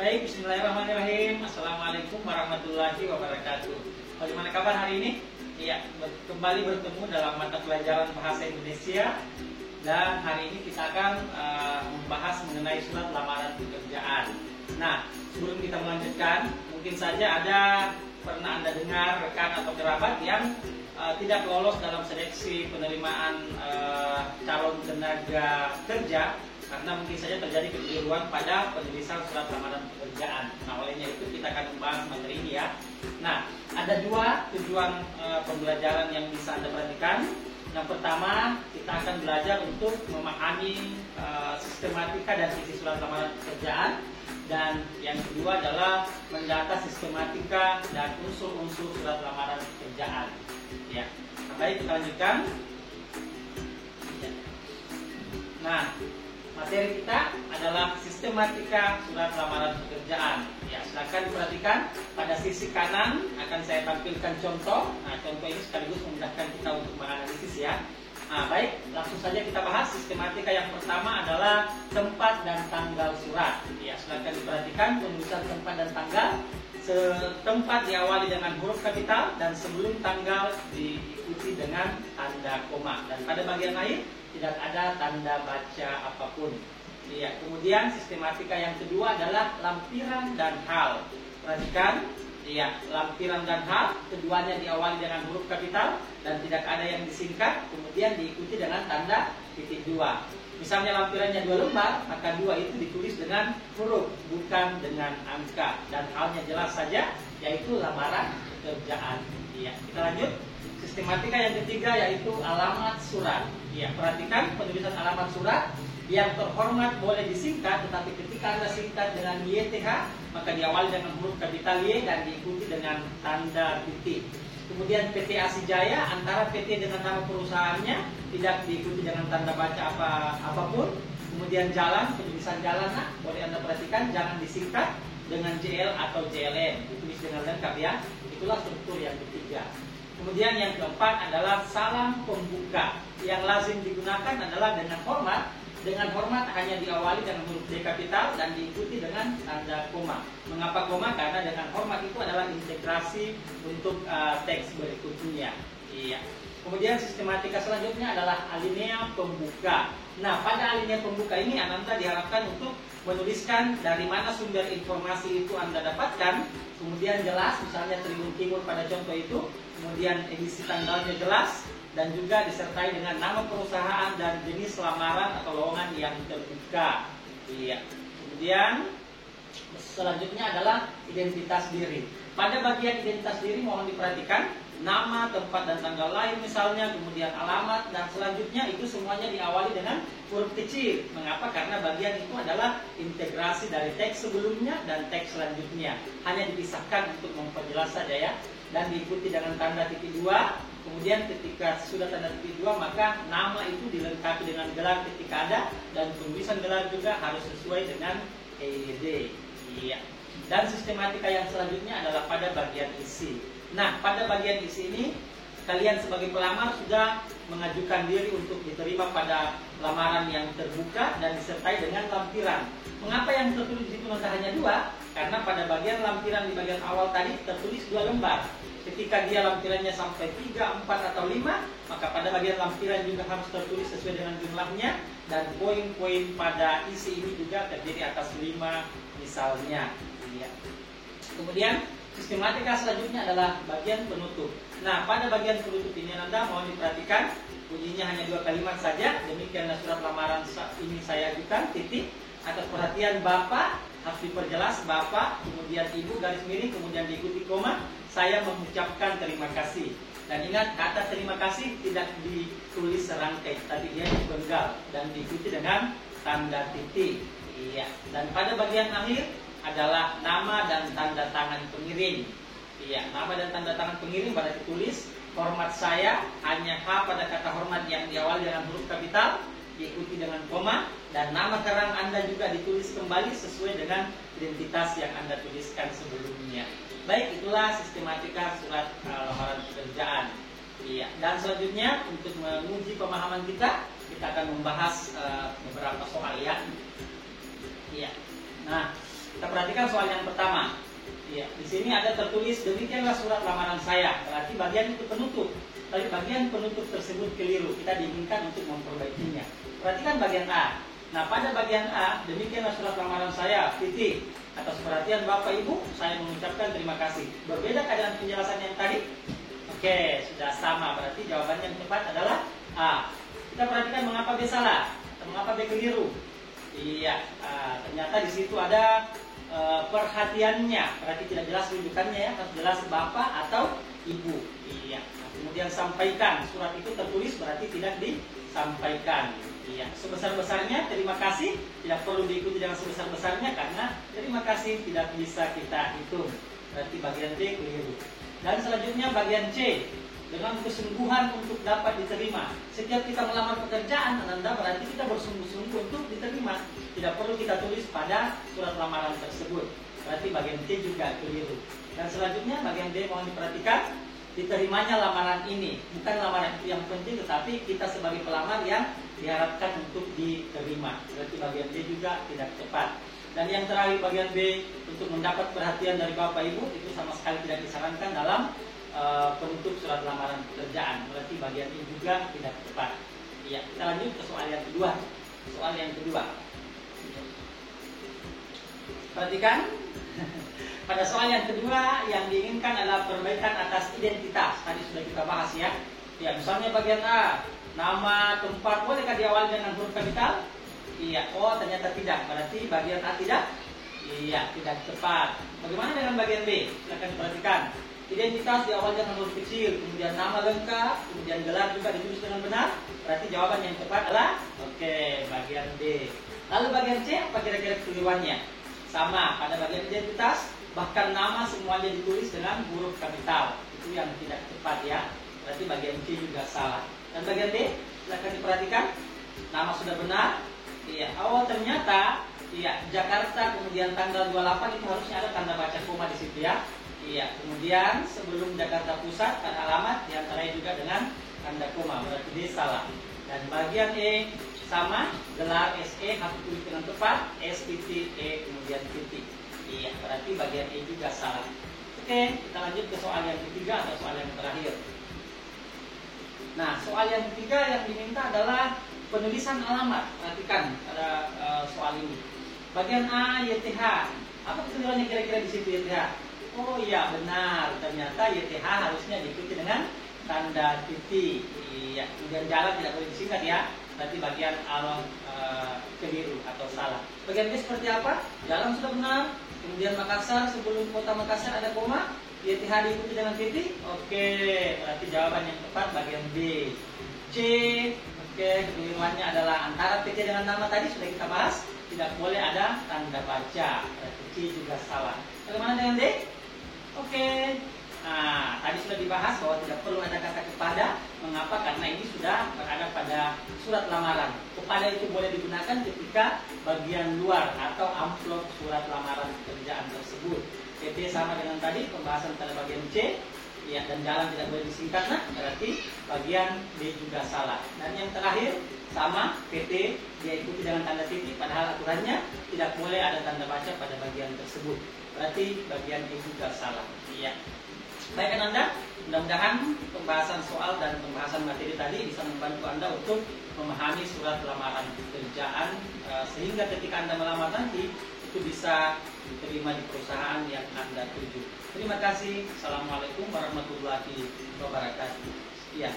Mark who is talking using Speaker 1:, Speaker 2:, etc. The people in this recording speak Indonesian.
Speaker 1: Baik, bismillahirrahmanirrahim. Assalamualaikum warahmatullahi wabarakatuh. Bagaimana kabar hari ini? Iya, kembali bertemu dalam mata pelajaran bahasa Indonesia. Dan hari ini kita akan membahas mengenai surat lamaran pekerjaan. Nah, sebelum kita melanjutkan, mungkin saja pernah Anda dengar rekan atau kerabat yang tidak lolos dalam seleksi penerimaan calon tenaga kerja karena mungkin saja terjadi kekeliruan pada penulisan surat lamaran pekerjaan. Nah, olehnya itu kita akan membahas materi ini ya. Nah, ada dua tujuan pembelajaran yang bisa Anda perhatikan. Yang pertama, kita akan belajar untuk memahami sistematika dan isi surat lamaran pekerjaan. Dan yang kedua adalah mendata sistematika dan unsur-unsur surat lamaran pekerjaan. Ya, baik, kita lanjutkan. Nah, materi kita adalah sistematika surat lamaran pekerjaan. Ya, silakan diperhatikan. Pada sisi kanan akan saya tampilkan contoh. Nah, contoh ini sekaligus memudahkan kita untuk menganalisis ya. Nah, baik, langsung saja kita bahas. Sistematika yang pertama adalah tempat dan tanggal surat. Ya, silakan diperhatikan penulisan tempat dan tanggal. Tempat diawali dengan huruf kapital dan sebelum tanggal diikuti dengan tanda koma. Dan pada bagian lain tidak ada tanda baca apapun. Ya, kemudian sistematika yang kedua adalah lampiran dan hal. Perhatikan, ya, lampiran dan hal, keduanya diawali dengan huruf kapital dan tidak ada yang disingkat, kemudian diikuti dengan tanda titik dua. Misalnya lampirannya 2 lembar, maka 2 itu ditulis dengan huruf, bukan dengan angka. Dan halnya jelas saja, yaitu lamaran pekerjaan. Ya, kita lanjut. Sistematika yang ketiga yaitu alamat surat. Ya, perhatikan penulisan alamat surat. Yang terhormat boleh disingkat, tetapi ketika Anda singkat dengan YTH, maka diawali dengan huruf kapital Y dan diikuti dengan tanda titik. Kemudian PT Asijaya, antara PT dengan nama perusahaannya tidak diikuti dengan tanda baca apapun. Kemudian jalan, penulisan jalan, boleh Anda perhatikan, jangan disingkat dengan JL atau JLN, ditulis dengan lengkap ya. Itulah struktur yang ketiga. Kemudian yang keempat adalah salam pembuka. Yang lazim digunakan adalah dengan hormat. Dengan hormat hanya diawali dengan huruf D kapital dan diikuti dengan tanda koma. Mengapa koma? Karena dengan hormat itu adalah integrasi untuk teks berikutnya. Iya. Kemudian sistematika selanjutnya adalah alinea pembuka. Nah, pada alinea pembuka ini Ananta diharapkan untuk menuliskan dari mana sumber informasi itu Anda dapatkan. Kemudian jelas, misalnya Tribun Timur pada contoh itu. Kemudian edisi tanggalnya jelas. Dan juga disertai dengan nama perusahaan dan jenis lamaran atau lowongan yang terbuka. Iya. Kemudian selanjutnya adalah identitas diri. Pada bagian identitas diri mohon diperhatikan nama, tempat dan tanggal lahir misalnya, kemudian alamat dan selanjutnya itu semuanya diawali dengan huruf kecil. Mengapa? Karena bagian itu adalah integrasi dari teks sebelumnya dan teks selanjutnya. Hanya dipisahkan untuk memperjelas saja ya. Dan diikuti dengan tanda titik dua. Kemudian ketika sudah tanda titik dua, maka nama itu dilengkapi dengan gelar ketika ada, dan penulisan gelar juga harus sesuai dengan EYD. Iya. Dan sistematika yang selanjutnya adalah pada bagian isi. Nah, pada bagian isi ini kalian sebagai pelamar sudah mengajukan diri untuk diterima pada lamaran yang terbuka dan disertai dengan lampiran. Mengapa yang tertulis di situ hanya 2? Karena pada bagian lampiran di bagian awal tadi tertulis 2 lembar. Ketika dia lampirannya sampai 3, 4, atau 5, maka pada bagian lampiran juga harus tertulis sesuai dengan jumlahnya. Dan poin-poin pada isi ini juga terdiri atas 5 misalnya. Ya. Kemudian sistematika selanjutnya adalah bagian penutup. Nah, pada bagian penutup ini Anda mohon diperhatikan, bunyinya hanya 2 kalimat saja. Demikianlah surat lamaran ini saya ajukan, titik. Atas perhatian Bapak, harus diperjelas Bapak, kemudian Ibu garis miring, kemudian diikuti koma. Saya mengucapkan terima kasih. Dan ingat, kata terima kasih tidak ditulis serangkai, tapi dia dipenggal dan diikuti dengan tanda titik. Iya. Dan pada bagian akhir adalah nama dan tanda tangan pengirim. Iya, nama dan tanda tangan pengirim pada ditulis hormat saya, hanya H pada kata hormat yang diawali dengan huruf kapital, diikuti dengan koma, dan nama kerang Anda juga ditulis kembali sesuai dengan identitas yang Anda tuliskan sebelumnya. Baik, itulah sistematika surat lamaran pekerjaan. Iya, dan selanjutnya untuk menguji pemahaman kita akan membahas beberapa soal ya. Iya. Nah, Kita perhatikan soal yang pertama. Ya, di sini ada tertulis demikianlah surat lamaran saya. Berarti bagian itu penutup. Tapi bagian penutup tersebut keliru. Kita diinginkan untuk memperbaikinya. Perhatikan bagian A. Nah, pada bagian A, demikianlah surat lamaran saya, titik. Atas perhatian Bapak Ibu, saya mengucapkan terima kasih. Berbedakah dengan penjelasan yang tadi? Oke, sudah sama. Berarti jawabannya yang tepat adalah A. Kita perhatikan mengapa B salah atau mengapa B keliru. Iya, ternyata di situ ada perhatiannya. Berarti tidak jelas rujukannya ya, harus jelas Bapak atau Ibu. Iya. Nah, kemudian sampaikan. Surat itu tertulis berarti tidak disampaikan. Iya, sebesar-besarnya terima kasih tidak perlu diikuti dengan sebesar-besarnya karena terima kasih tidak bisa kita hitung. Berarti bagian D keliru. Dan selanjutnya bagian C, dengan kesungguhan untuk dapat diterima. Setiap kita melamar pekerjaan, Ananda, berarti kita bersungguh-sungguh untuk diterima. Tidak perlu kita tulis pada surat lamaran tersebut. Berarti bagian C juga keliru. Dan selanjutnya bagian D mohon diperhatikan, diterimanya lamaran ini. Bukan lamaran itu yang penting, tetapi kita sebagai pelamar yang diharapkan untuk diterima. Berarti bagian D juga tidak tepat. Dan yang terakhir bagian B, untuk mendapat perhatian dari Bapak Ibu, itu sama sekali tidak disarankan dalam penutup surat lamaran pekerjaan. Berarti bagian ini juga tidak tepat. Ya, kita lanjut ke soal yang kedua. Soal yang kedua. Perhatikan. Pada soal yang kedua yang diinginkan adalah perbaikan atas identitas. Tadi sudah kita bahas ya. Ya, misalnya bagian A, nama tempat bolehkah diawali dengan huruf kapital? Iya. Oh, ternyata tidak. Berarti bagian A tidak? Iya, tidak tepat. Bagaimana dengan bagian B? Silakan perhatikan. Identitas diawali dengan huruf kecil, kemudian nama lengkap, kemudian gelar juga ditulis dengan benar. Berarti jawaban yang tepat adalah bagian D. Lalu bagian C apa kira-kira kekeliruannya? Sama, pada bagian identitas bahkan nama semuanya ditulis dengan huruf kapital. Itu yang tidak tepat ya. Berarti bagian C juga salah. Dan bagian D, silakan diperhatikan. Nama sudah benar. Iya, awal ternyata iya, Jakarta kemudian tanggal 28 itu harusnya ada tanda baca koma di situ ya. Iya, kemudian sebelum Jakarta Pusat ada alamat diantaranya juga dengan tanda koma, berarti D salah. Dan bagian E sama, gelar SE harus ditulis dengan tepat, S titik E kemudian titik. Iya, berarti bagian E juga salah. Oke, kita lanjut ke soal yang ketiga atau soal yang terakhir. Nah, soal yang ketiga yang diminta adalah penulisan alamat. Perhatikan pada soal ini. Bagian A, YTH. Apa kekeliruannya kira-kira di situ YTH? Oh iya benar, ternyata YTH harusnya diikuti dengan tanda titik. Iya, kemudian jalan tidak boleh disingkat ya. Berarti bagian A keliru atau salah. Bagian B seperti apa? Jalan sudah benar. Kemudian Makassar, sebelum kota Makassar ada koma. YTH diikuti dengan titik. Oke, berarti jawaban yang tepat bagian B. C. Oke, kekeliruannya adalah antara PT dengan nama tadi sudah kita bahas. Tidak boleh ada tanda baca. Berarti C juga salah. Bagaimana dengan D? Oke. Nah, tadi sudah dibahas bahwa tidak perlu ada kata kepada. Mengapa? Karena ini sudah berada pada surat lamaran. Kepada itu boleh digunakan ketika bagian luar atau amplop surat lamaran pekerjaan tersebut. PT sama dengan tadi pembahasan pada bagian C. Ya, dan jalan tidak boleh disingkat. Nah, berarti bagian D juga salah. Dan yang terakhir sama, PT dia ikuti dengan tanda titik. Padahal aturannya tidak boleh ada tanda baca pada bagian tersebut. Berarti bagian E juga salah. Iya. Baik Anda, mudah-mudahan pembahasan soal dan pembahasan materi tadi bisa membantu Anda untuk memahami surat lamaran pekerjaan sehingga ketika Anda melamar nanti itu bisa diterima di perusahaan yang Anda tuju. Terima kasih. Assalamualaikum warahmatullahi wabarakatuh. Iya.